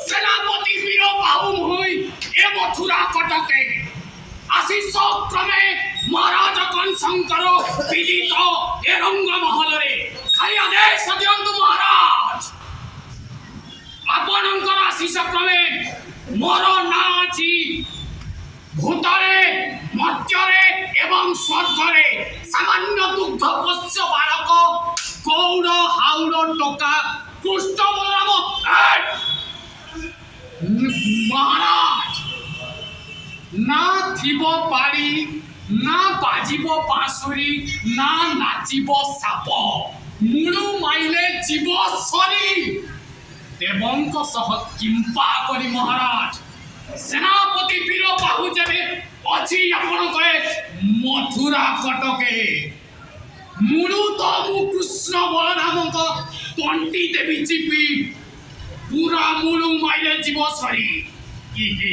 সেনাপতি বীর বাহু হই এ মথুরা কটকে আশিষ ক্রমে মহারাজ কনশঙ্কর বিদিত এ রঙ্গমহলরে খালি আদেশ দিয়ন্তু মহারাজ ଆପଣଙ୍କର ଆଶିଷ କ୍ରମେ ମୋର ନାଁ ଅଛି ଭୂତରେ ମର୍ତ୍ତ୍ୟରେ ଏବଂ ସ୍ୱର୍ଗରେ ସାମାନ୍ୟ ଦୁଗ୍ଧ ପୋଷ୍ୟ ବାଳକ ଗୌଡ଼ ହାଉଡ଼ ଟୋକା କୃଷ୍ଣ ବଳରାମ ମହାରାଜ ନା ଥିବ ପାଳି ନା ବାଜିବ ବାଁଶୁରୀ ନା ନାଚିବ ସାପ ମୂଳୁ ମାଇଲେ ଯିବ ସରି দেবঙ্ক সহ কিম্পা করি মহারাজ সেনাপতি বীর বাহু যেবে অছি আপনাকে মথুরা কটকে মূলু তো মু কৃষ্ণ বলরামক তন্টি দেবী চিপি পুরা মূলু মাইলে জীব সরি ইহি